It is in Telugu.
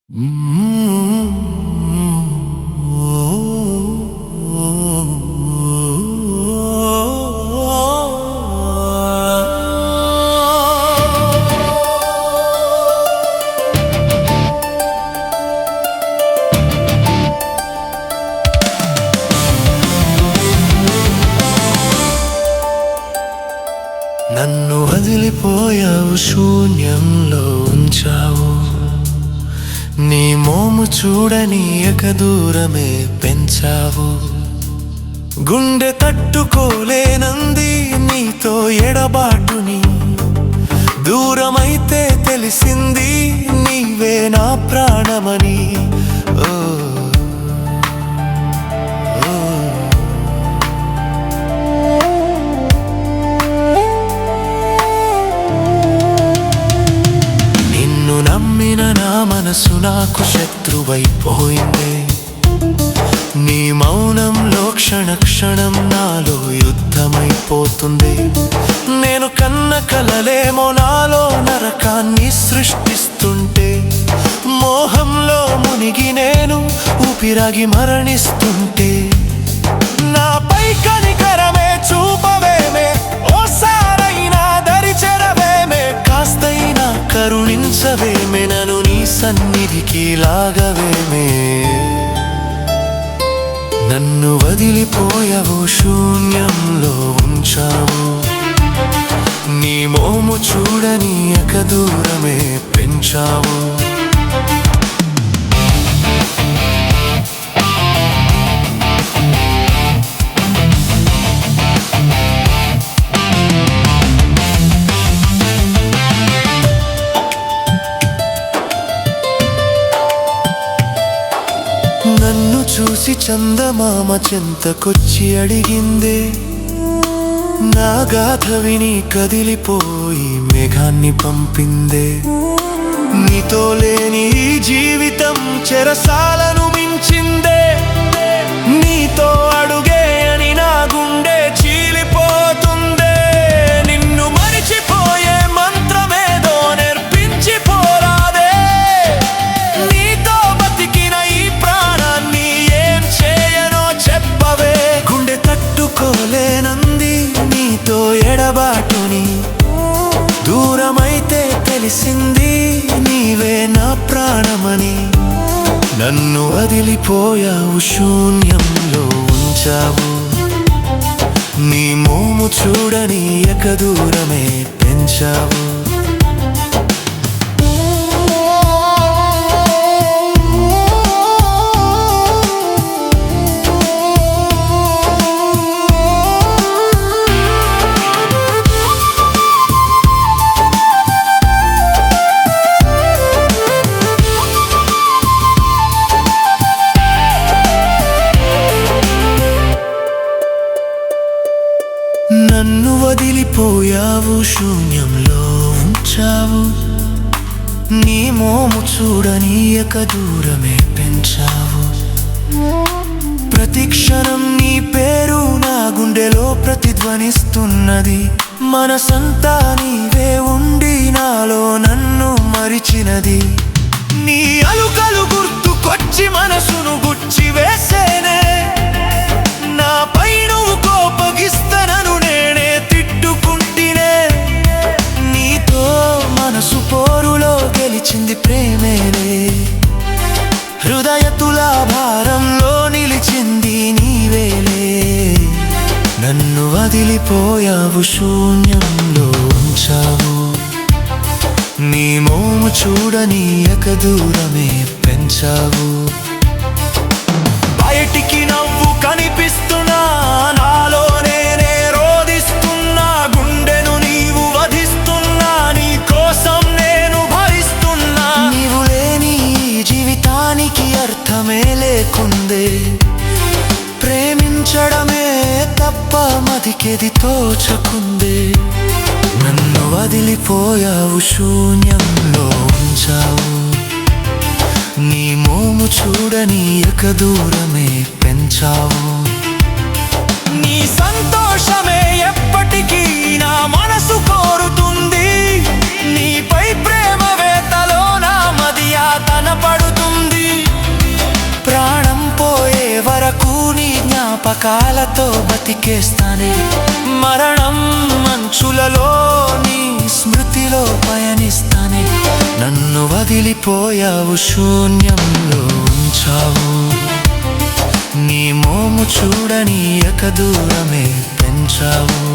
నన్ను వదిలిపోయావు, శూన్యంలో ఉంచావు. నీ మోము చూడనీయక దూరమే పెంచావు. గుండె తట్టుకోలేనంది నీతో ఎడబాటుని. దూరమైతే తెలిసింది నీవే నా ప్రాణమని. నమ్మిన నా మనసు నాకు శత్రువైపోయిందే. నీ మౌనంలో క్షణ క్షణం నాలో యుద్ధమైపోతుంది. నేను కన్న కలలేమో నాలో నరకాన్ని సృష్టిస్తుంటే, మోహంలో మునిగి నేను ఊపిరాగి మరణిస్తుంటే, నాపై కనికరమే చూపవేమే, ఓసారైనా దరిచెరవేమే, కాస్తైనా కరుణించవేమే, నన్ను నీ సన్నిధికి లాగవేమే. నన్ను వదిలిపోయావు, శూన్యంలో ఉంచావు. నీ మోము చూడనీయక దూరమే పెంచావు. నన్ను చూసి చందమామ చెంతకొచ్చి అడిగిందే. నా గాథ విని కదిలిపోయి మేఘాన్ని పంపిందే. నీతో లేని ఈ జీవితం చెరసాలను మించిందే. నీతో అడుగే అని నా గుండె చీలిపోతుందే. నిన్ను మరిచిపోయే మంత్రమేదో నేర్పించిపోరాదే. నీతో బతికిన ఈ ప్రాణాన్ని ఏం చేయనో చెప్పవే. గుండె తట్టుకోలేనంది నీతో ఎడబాటుని. దూరమైతే తెలిసింది నీవే నా ప్రాణమని. నన్ను వదిలిపోయావు, శూన్యంలో ఉంచావు. నీ మోము చూడనీయక దూరమే పెంచావు. నన్ను వదిలిపోయావు, శూన్యంలో ఉంచావు. నీ మోము చూడనీయక దూరమే పెంచావు. ప్రతి క్షణం నీ పేరు నా గుండెలో ప్రతిధ్వనిస్తున్నది. మనసంతా నీవే ఉండి నాలో నన్ను మరిచినది. నీ అలుకలు గుర్తుకొచ్చి మనసును గుచ్చి వేసేనే. నాపై నువ్వు కోపగిస్తనను నేనే తిట్టుకుంటినే. నీతో మనసు పోరులో గెలిచింది ప్రేమేనే. హృదయ తులాభారంలో నిలిచింది నీవేలే. నన్ను వదిలిపోయావు, శూన్యంలో ఉంచావు. నీ మోము చూడనీయక దూరమే పెంచావు. బయటికి నవ్వు కనిపిస్తున్నా, నాలో నేనే రోదిస్తున్నా. గుండెను నీవు వధిస్తున్నా, నీ కోసం నేను భరిస్తున్నా. నీవు లేని జీవితానికి అర్థమే లేకుందే. ప్రేమించడమే తప్ప మదికెది తోచకుందే. నన్ను వదిలిపోయావు, శూన్యంలో ఉంచావు. నీ మోము చూడనీయక దూరమే పెంచావు. నీ సంతోషమే ఎప్పటికీ నా మనసు కోరుతుంది. నీపై ప్రేమ వేతలో నా మదియాతన పడుతుంది. జ్ఞాపకాలతో బతికేస్తానే. మరణం మంచులలో నీ స్మృతిలో పయనిస్తానే. నన్ను వదిలిపోయావు, శూన్యంలో ఉంచావు. నీ మోము చూడనీయక దూరమే పెంచావు.